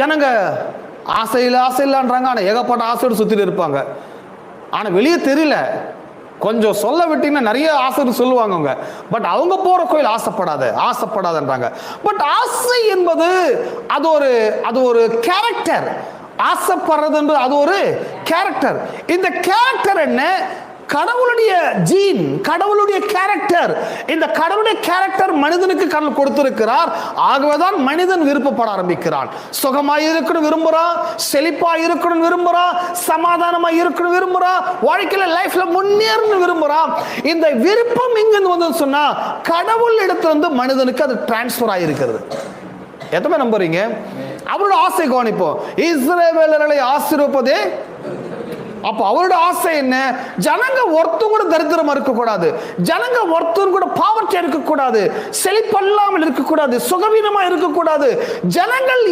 ஜனங்க ஆசை இல்லைன்றாங்க, ஆனால் ஏகப்பட்ட ஆசையோடு சுற்றிட்டு இருப்பாங்க. ஆனால் வெளியே தெரியல. கொஞ்சம் சொல்ல விட்டீங்கன்னா நிறைய ஆசை சொல்லுவாங்க. பட் அவங்க போற கோயில் ஆசைப்படாதன்றாங்க. பட் ஆசை என்பது அது ஒரு கேரக்டர். ஆசைப்படுறது அது ஒரு கேரக்டர். இந்த கேரக்டர் என்ன? கடவுளுடைய ஜீன், கடவுளுடைய கேரக்டர். இந்த கடவுளுடைய கேரக்டர் மனிதனுக்கு கடவுள் கொடுத்திருக்கிறார். ஆகவேதான் மனிதன் விருப்பப்பட ஆரம்பிக்கிறான். சுகமாய் இருக்கணும் விரும்புறான், செழிப்பாய் இருக்கணும் விரும்புறான், சமாதானமாய் இருக்கணும் விரும்புறான், வாழ்க்கையில லைஃப்ல முன்னேறணும் விரும்புறான். இந்த விருப்பம் இங்க வந்து சொன்னா கடவுள் இடத்துல இருந்து மனிதனுக்கு அது டிரான்ஸ்பர் ஆகிருக்கிறது. எத்தனை நம்புறீங்க? அவரோட ஆசை கவனிப்போம். இஸ்ரவேலர்களை ஆசீர்வதிப்பதே. அப்ப அவரோட ஆசை என்ன? ஜனங்க ஒருத்தரும் கூட தரித்திரமா இருக்கக்கூடாது, ஜனங்க ஒருத்தரும் கூட பாவர்ச்சியா இருக்கக்கூடாது, செழிப்பல்லாமல் இருக்கக்கூடாது, சுகவீனமா இருக்கக்கூடாது. ஜனங்கள்